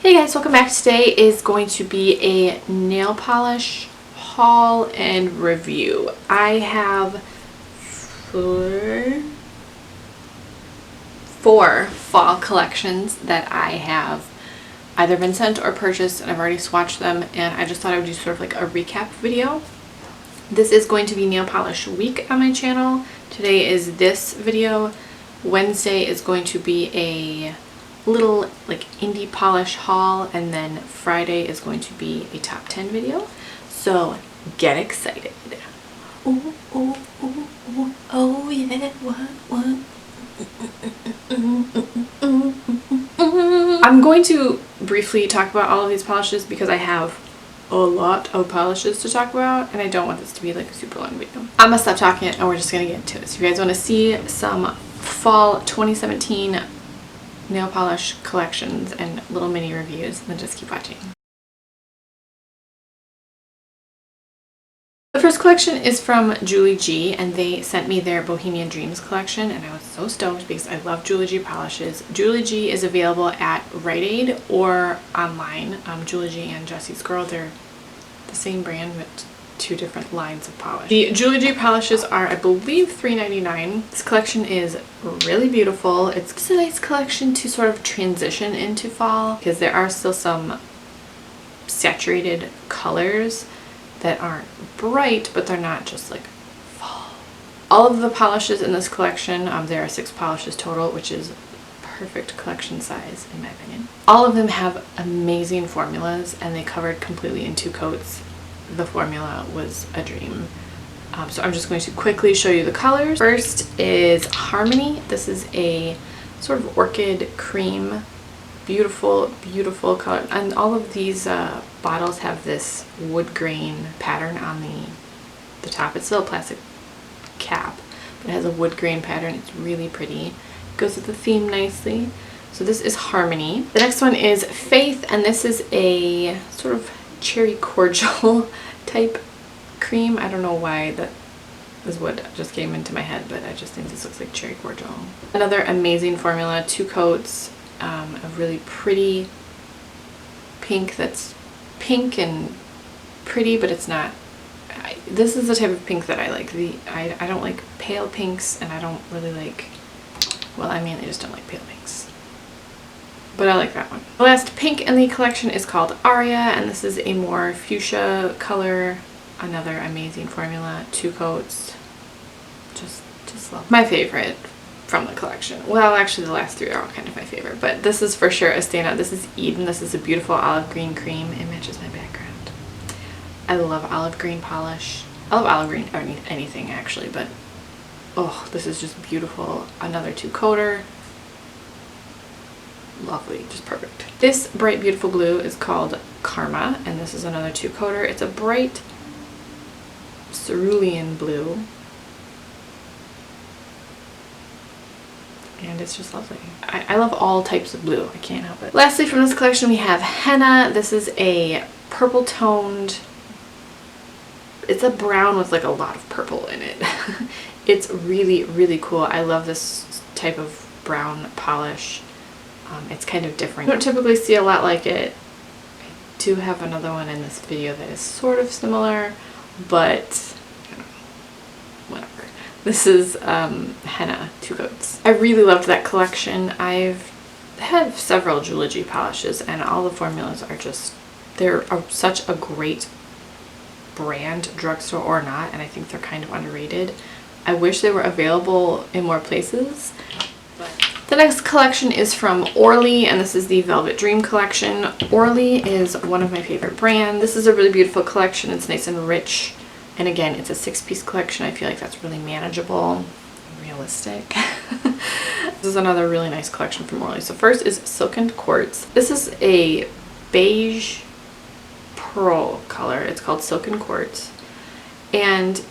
Hey guys, welcome back. Today is going to be a nail polish haul and review. I have four fall collections that I have either been sent or purchased, and I've already swatched them, and I just thought I would do sort of like a recap video. This is going to be nail polish week on my channel. Today is this video. Wednesday is going to be a little like indie polish haul, and then Friday is going to be a top 10 video. So get excited. Oh, oh, oh, oh, oh yeah, what? I'm going to briefly talk about all of these polishes because I have a lot of polishes to talk about, and I don't want this to be like a super long video. I'm gonna stop talking and we're just gonna get into it. So if you guys want to see some fall 2017 nail polish collections and little mini reviews, then just keep watching. The first collection is from Julie G, and they sent me their Bohemian Dreams collection, and I was so stoked because I love Julie G polishes. Julie G is available at Rite Aid or online. Julie G and Jessie's Girl, they're the same brand but two different lines of polish. The Julie G polishes are, I believe, $3.99. This collection is really beautiful. It's just a nice collection to sort of transition into fall because there are still some saturated colors that aren't bright, but they're not just like fall. All of the polishes in this collection, there are 6 polishes total, which is perfect collection size in my opinion. All of them have amazing formulas, and they covered completely in 2 coats. The formula was a dream. So I'm just going to quickly show you the colors. First is Harmony. This is a sort of orchid cream. Beautiful, beautiful color. And all of these bottles have this wood grain pattern on the top. It's still a plastic cap, but it has a wood grain pattern. It's really pretty. It goes with the theme nicely. So this is Harmony. The next one is Faith, and this is a sort of cherry cordial type cream. I don't know why that is what just came into my head, but I just think this looks like cherry cordial. Another amazing formula, 2 coats. A really pretty pink that's pink and pretty, but it's not. This is the type of pink that I like. I don't like pale pinks, and I don't really like, well, I mainly just don't like pale pinks, but I like that one. The last pink in the collection is called Aria, and this is a more fuchsia color. Another amazing formula, 2 coats. Just love. My favorite from the collection. Well, actually the last 3 are all kind of my favorite, but this is for sure a standout. This is Eden. This is a beautiful olive green cream. It matches my background. I love olive green polish. I love olive green, or anything actually, but oh, this is just beautiful. Another 2-coater. Lovely, just perfect. This bright beautiful blue is called Karma, and this is another 2-coater. It's a bright cerulean blue, and it's just lovely. I love all types of blue. I can't help it. Lastly, from this collection we have Henna. This is a purple toned, it's a brown with like a lot of purple in it. It's really, really cool. I love this type of brown polish. It's kind of different. You don't typically see a lot like it. I do have another one in this video that is sort of similar, but I don't know, whatever. This is Henna, 2 coats. I really loved that collection. I've had several Julie G polishes, and all the formulas are just, they're such a great brand, drugstore or not, and I think they're kind of underrated. I wish they were available in more places. The next collection is from Orly, and this is the Velvet Dream collection. Orly is one of my favorite brands. This is a really beautiful collection. It's nice and rich. And again, it's a 6-piece collection. I feel like that's really manageable and realistic. This is another really nice collection from Orly. So first is Silkened Quartz. This is a beige pearl color. It's called Silkened Quartz. And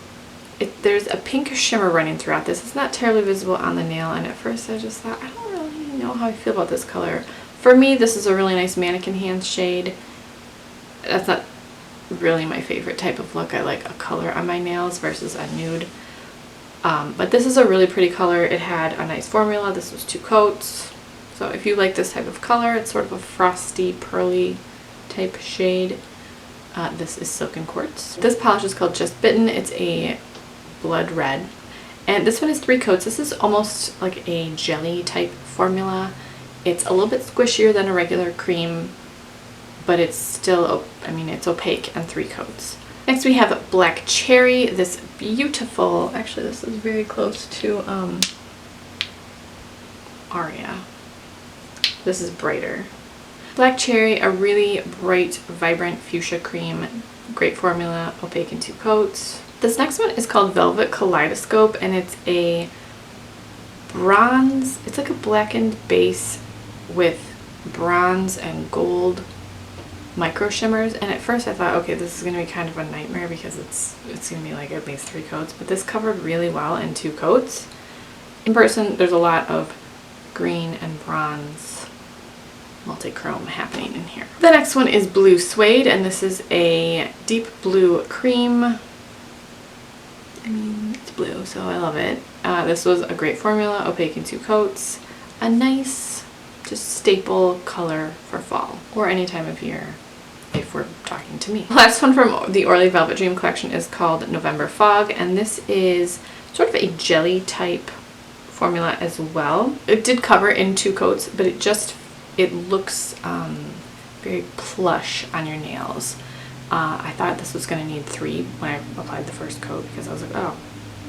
there's a pink shimmer running throughout this. It's not terribly visible on the nail, and at first I just thought, I don't really know how I feel about this color. For me, this is a really nice mannequin hand shade. That's not really my favorite type of look. I like a color on my nails versus a nude. But this is a really pretty color. It had a nice formula. This was 2 coats. So if you like this type of color, it's sort of a frosty, pearly type shade. This is Silkened Quartz. This polish is called Just Bitten. It's a blood red. And this one is 3 coats. This is almost like a jelly type formula. It's a little bit squishier than a regular cream, but it's still, I mean, it's opaque and 3 coats. Next we have Black Cherry, this beautiful, actually this is very close to Aria. This is brighter. Black Cherry, a really bright, vibrant fuchsia cream, great formula, opaque in 2 coats. This next one is called Velvet Kaleidoscope, and it's a bronze, it's like a blackened base with bronze and gold micro shimmers, and at first I thought, okay, this is going to be kind of a nightmare because it's going to be like at least 3 coats, but this covered really well in 2 coats. In person, there's a lot of green and bronze multi-chrome happening in here. The next one is Blue Suede, and this is a deep blue cream. I mean, it's blue, so I love it. This was a great formula, opaque in 2 coats. A nice, just staple color for fall or any time of year if we're talking to me. The last one from the Orly Velvet Dream collection is called November Fog, and this is sort of a jelly type formula as well. It did cover in 2 coats, but it looks very plush on your nails. I thought this was going to need 3 when I applied the first coat because I was like, oh,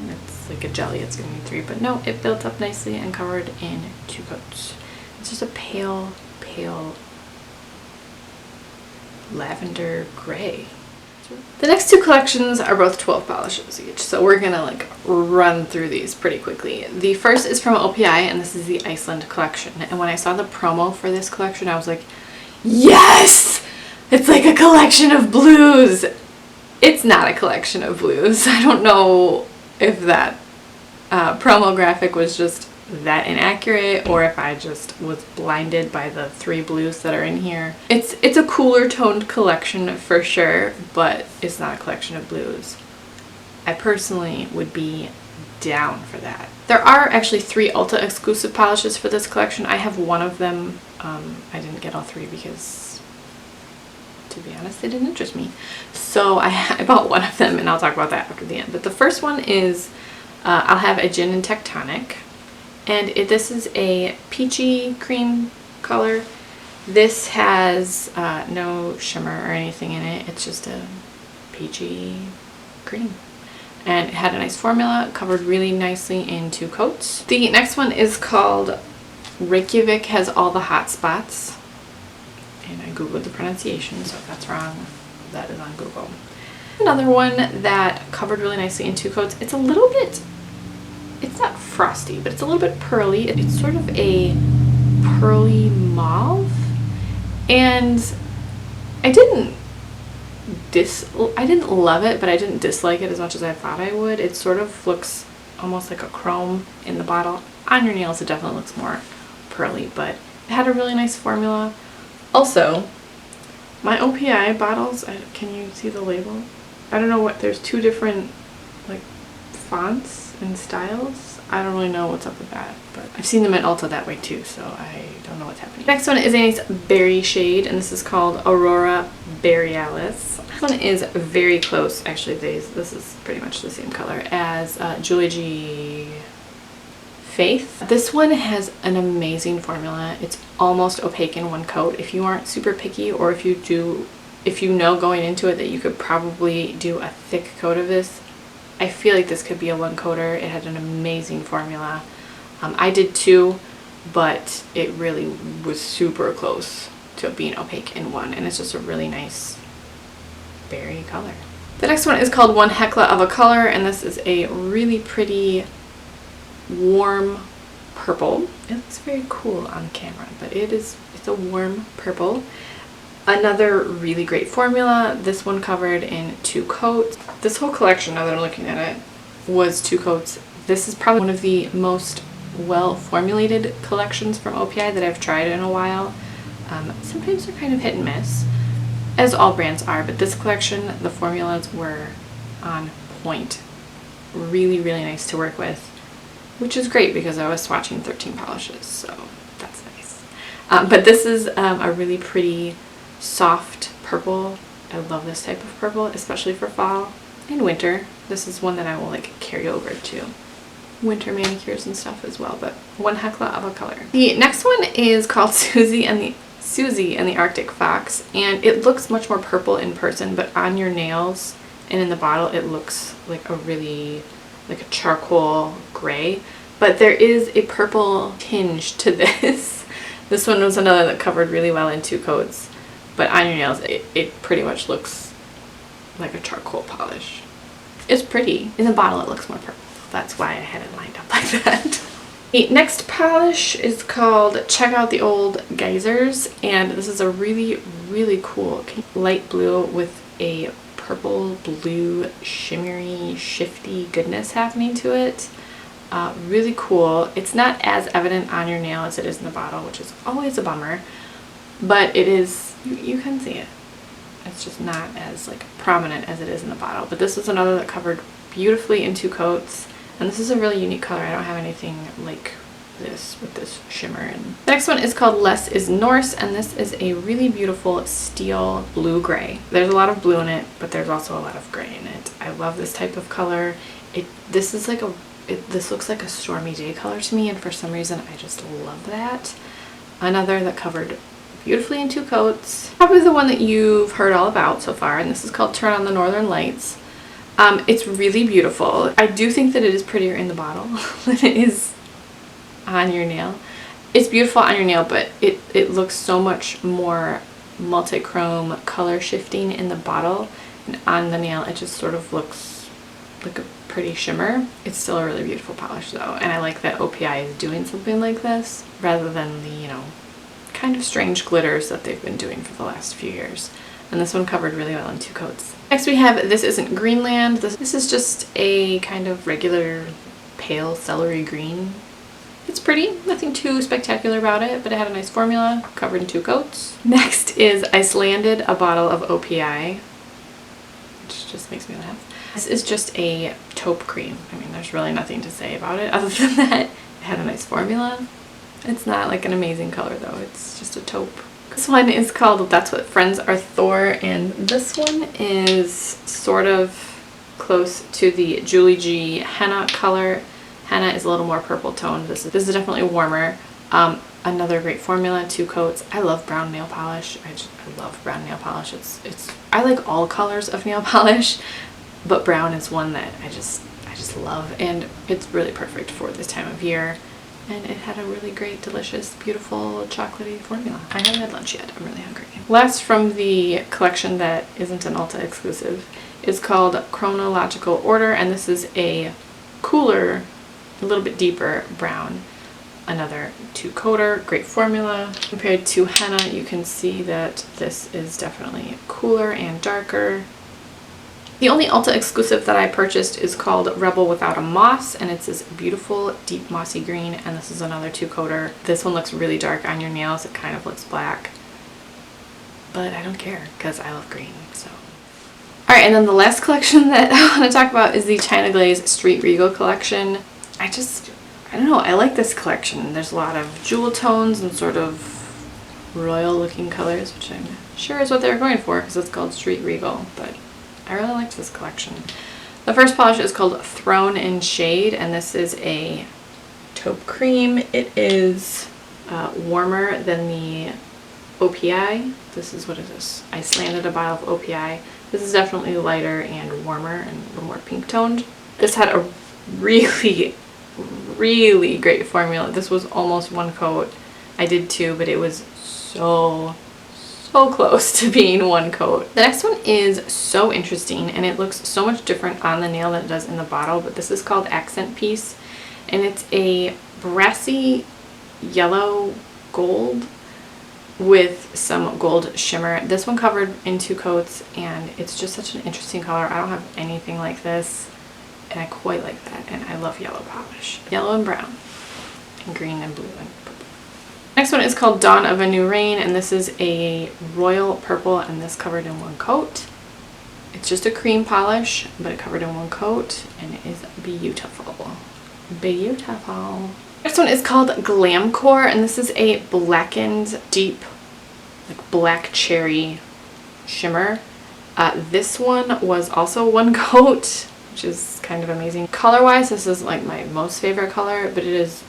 it's like a jelly, it's going to need 3, but no, it built up nicely and covered in 2 coats. It's just a pale, pale lavender gray. The next 2 collections are both 12 polishes each, so we're gonna like run through these pretty quickly. The first is from OPI, and this is the Iceland Collection. And when I saw the promo for this collection, I was like, yes! It's like a collection of blues! It's not a collection of blues. I don't know if that promo graphic was just that inaccurate or if I just was blinded by the 3 blues that are in here. It's a cooler toned collection for sure, but it's not a collection of blues. I personally would be down for that. There are actually 3 Ulta exclusive polishes for this collection. I have one of them. I didn't get all 3 because, to be honest, they didn't interest me. So I bought one of them, and I'll talk about that after the end. But the first one is, I'll have a Gin and Tectonic. And this is a peachy cream color. This has no shimmer or anything in it. It's just a peachy cream. And it had a nice formula, covered really nicely in 2 coats. The next one is called Reykjavik Has All the Hot Spots. And I googled the pronunciation, so if that's wrong, that is on Google. Another one that covered really nicely in 2 coats. It's a little bit, it's not frosty, but it's a little bit pearly. It's sort of a pearly mauve, and I didn't love it, but I didn't dislike it as much as I thought I would. It sort of looks almost like a chrome in the bottle. On your nails, it definitely looks more pearly, but it had a really nice formula. Also, my OPI bottles, can you see the label? I don't know what, there's 2 different like fonts and styles. I don't really know what's up with that, but I've seen them at Ulta that way too, so I don't know what's happening. Next one is a nice berry shade, and this is called Aurora Berry-alis. This one is very close, actually this is pretty much the same color as Julie G. Faith. This one has an amazing formula. It's almost opaque in 1 coat. If you aren't super picky, or if you know going into it that you could probably do a thick coat of this, I feel like this could be a 1-coater. It had an amazing formula. I did 2, but it really was super close to being opaque in 1, and it's just a really nice berry color. The next one is called One Heckla Of A Color, and this is a really pretty warm purple. It looks very cool on camera, but it's a warm purple. Another really great formula. This one covered in 2 coats. This whole collection, now that I'm looking at it, was 2 coats. This is probably one of the most well formulated collections from OPI that I've tried in a while. Sometimes they're kind of hit and miss, as all brands are, but this collection, the formulas were on point. Really, really nice to work with. which is great because I was swatching 13 polishes, so that's nice. But this is a really pretty soft purple. I love this type of purple, especially for fall and winter. This is one that I will like carry over to winter manicures and stuff as well, but one Heckla Of A Color. The next one is called Suzi and the Arctic Fox, and it looks much more purple in person, but on your nails and in the bottle it looks like a really like a charcoal gray, but there is a purple tinge to this. This one was another that covered really well in 2 coats, but on your nails it pretty much looks like a charcoal polish. It's pretty. In the bottle it looks more purple. That's why I had it lined up like that. The next polish is called Check Out the Old Geysers, and this is a really, really cool light blue with a purple blue shimmery shifty goodness happening to it. Really cool. It's not as evident on your nail as it is in the bottle, which is always a bummer, but it is, you can see it. It's just not as like prominent as it is in the bottle. But this is another that covered beautifully in 2 coats, and this is a really unique color. I don't have anything like this with this shimmer. And the next one is called Is Norse, and this is a really beautiful steel blue gray. There's a lot of blue in it, but there's also a lot of gray in it. I love this type of color. This looks like a stormy day color to me, and for some reason I just love that. Another that covered beautifully in 2 coats. Probably the one that you've heard all about so far, and this is called Turn on the Northern Lights. It's really beautiful. I do think that it is prettier in the bottle than it is on your nail. It's beautiful on your nail, but it looks so much more multi-chrome color shifting in the bottle, and on the nail it just sort of looks like a pretty shimmer. It's still a really beautiful polish though, and I like that OPI is doing something like this rather than the, you know, kind of strange glitters that they've been doing for the last few years. And this one covered really well in 2 coats. Next we have This Isn't Greenland. This is just a kind of regular pale celery green. It's pretty, nothing too spectacular about it, but it had a nice formula, covered in 2 coats. Next is Icelanded, a bottle of OPI, which just makes me laugh. This is just a taupe cream. I mean, there's really nothing to say about it other than that it had a nice formula. It's not like an amazing color though, it's just a taupe. This one is called That's What Friends Are Thor, and this one is sort of close to the Julie G Henna color. Henna is a little more purple toned. This is definitely warmer. Another great formula, 2 coats. I love brown nail polish. I love brown nail polish. I like all colors of nail polish, but brown is one that I just love, and it's really perfect for this time of year. And it had a really great, delicious, beautiful, chocolatey formula. I haven't had lunch yet. I'm really hungry. Last from the collection that isn't an Ulta exclusive is called Krona-logical Order, and this is a cooler, a little bit deeper brown. Another 2-coater, great formula. Compared to Henna, you can see that this is definitely cooler and darker. The only Ulta exclusive that I purchased is called Rebel Without a Moss, and it's this beautiful deep mossy green, and this is another 2-coater. This one looks really dark on your nails. It kind of looks black, but I don't care because I love green. So, alright, and then the last collection that I want to talk about is the China Glaze Street Regal collection. I don't know, I like this collection. There's a lot of jewel tones and sort of royal looking colors, which I'm sure is what they were going for because it's called Street Regal, but I really liked this collection. The first polish is called Throne in Shade, and this is a taupe cream. It is warmer than the OPI. This is, what is this? Icelanded, a bottle of OPI. This is definitely lighter and warmer and a little more pink toned. This had a really, really great formula. This was almost 1 coat. I did 2, but it was so close to being 1 coat. The next one is so interesting, and it looks so much different on the nail than it does in the bottle, but this is called Accent Piece, and it's a brassy yellow gold with some gold shimmer. This one covered in 2 coats, and it's just such an interesting color. I don't have anything like this, and I quite like that, and I love yellow polish. Yellow and brown, and green and blue and purple. Next one is called Dawn of a New Reign, and this is a royal purple, and this covered in 1 coat. It's just a cream polish, but it covered in 1 coat, and it is beautiful. beautiful. Next one is called Glamcore, and this is a blackened, deep, like black cherry shimmer. This one was also one coat, which is kind of amazing. Color wise, this is like my most favorite color, but it's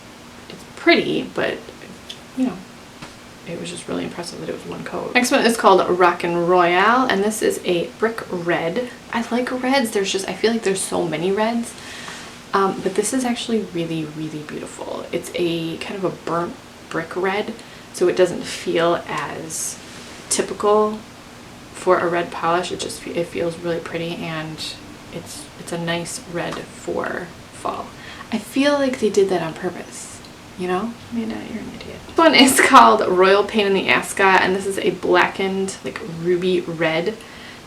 pretty, but you know, it was just really impressive that it was one coat. Next one is called N Royale, and this is a brick red. I like reds. I feel like there's so many reds, but this is actually really, really beautiful. It's a kind of a burnt brick red, so it doesn't feel as typical for a red polish. It feels really pretty, and it's a nice red for fall. I feel like they did that on purpose, you know? I mean, you're an idiot. This one is called Royal Pain in the Ascot, and this is a blackened, like ruby red.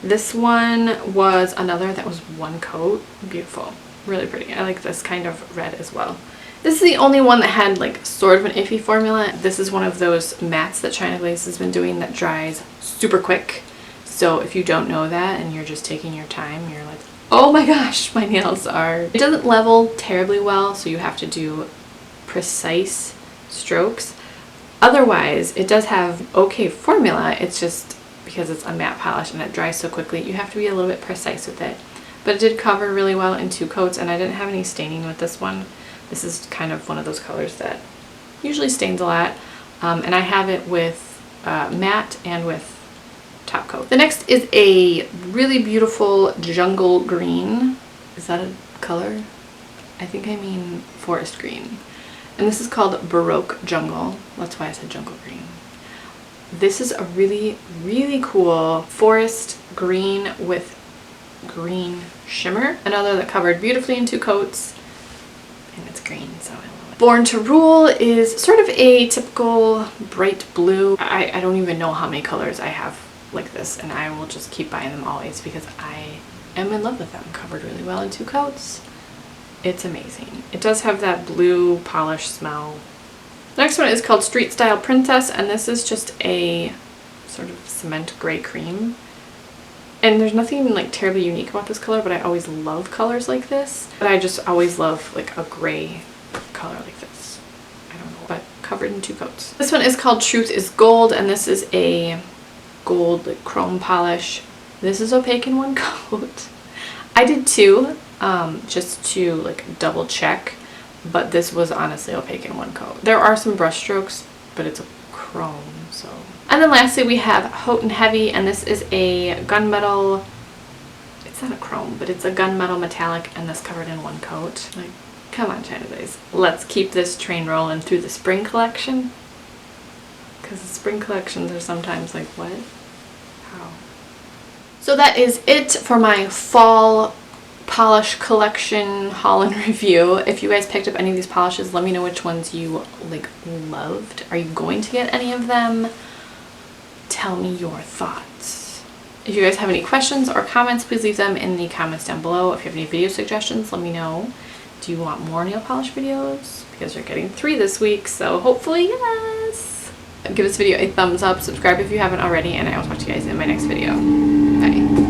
This one was another that was one coat. Beautiful, really pretty. I like this kind of red as well. This is the only one that had like sort of an iffy formula. This is one of those mattes that China Glaze has been doing that dries super quick. So if you don't know that and you're just taking your time, you're like, oh my gosh, my nails are... It doesn't level terribly well, so you have to do precise strokes. Otherwise, it does have okay formula. It's just because it's a matte polish and it dries so quickly, you have to be a little bit precise with it. But it did cover really well in 2 coats, and I didn't have any staining with this one. This is kind of one of those colors that usually stains a lot, and I have it with matte and with top coat. The next is a really beautiful jungle green. Is that a color? I think I mean forest green. And this is called Baroque Jungle. That's why I said jungle green. This is a really, really cool forest green with green shimmer. Another that covered beautifully in 2 coats. And it's green, so I love it. Born to Rule is sort of a typical bright blue. I don't even know how many colors I have like this, and I will just keep buying them always because I am in love with them. Covered really well in 2 coats. It's amazing. It does have that blue polish smell. Next one is called Street Style Princess, and this is just a sort of cement gray cream. And there's nothing like terribly unique about this color, but I always love colors like this. But I just always love like a gray color like this. I don't know, but covered in 2 coats. This one is called Truth is Gold, and this is a gold like chrome polish. This is opaque in 1 coat. I did 2 just to like double check, but this was honestly opaque in 1 coat. There are some brush strokes, but it's a chrome, so. And then lastly we have Haute and Heavy, and this is a gunmetal, it's not a chrome, but it's a gunmetal metallic, and this covered in 1 coat. Like, come on, China Glaze. Let's keep this train rolling through the spring collection. Because the spring collections are sometimes like, what? How? So that is it for my fall polish collection haul and review. If you guys picked up any of these polishes, let me know which ones you like loved. Are you going to get any of them? Tell me your thoughts. If you guys have any questions or comments, please leave them in the comments down below. If you have any video suggestions, let me know. Do you want more nail polish videos? Because you're getting 3 this week, so hopefully yes. Give this video a thumbs up, subscribe if you haven't already, and I will talk to you guys in my next video. Bye.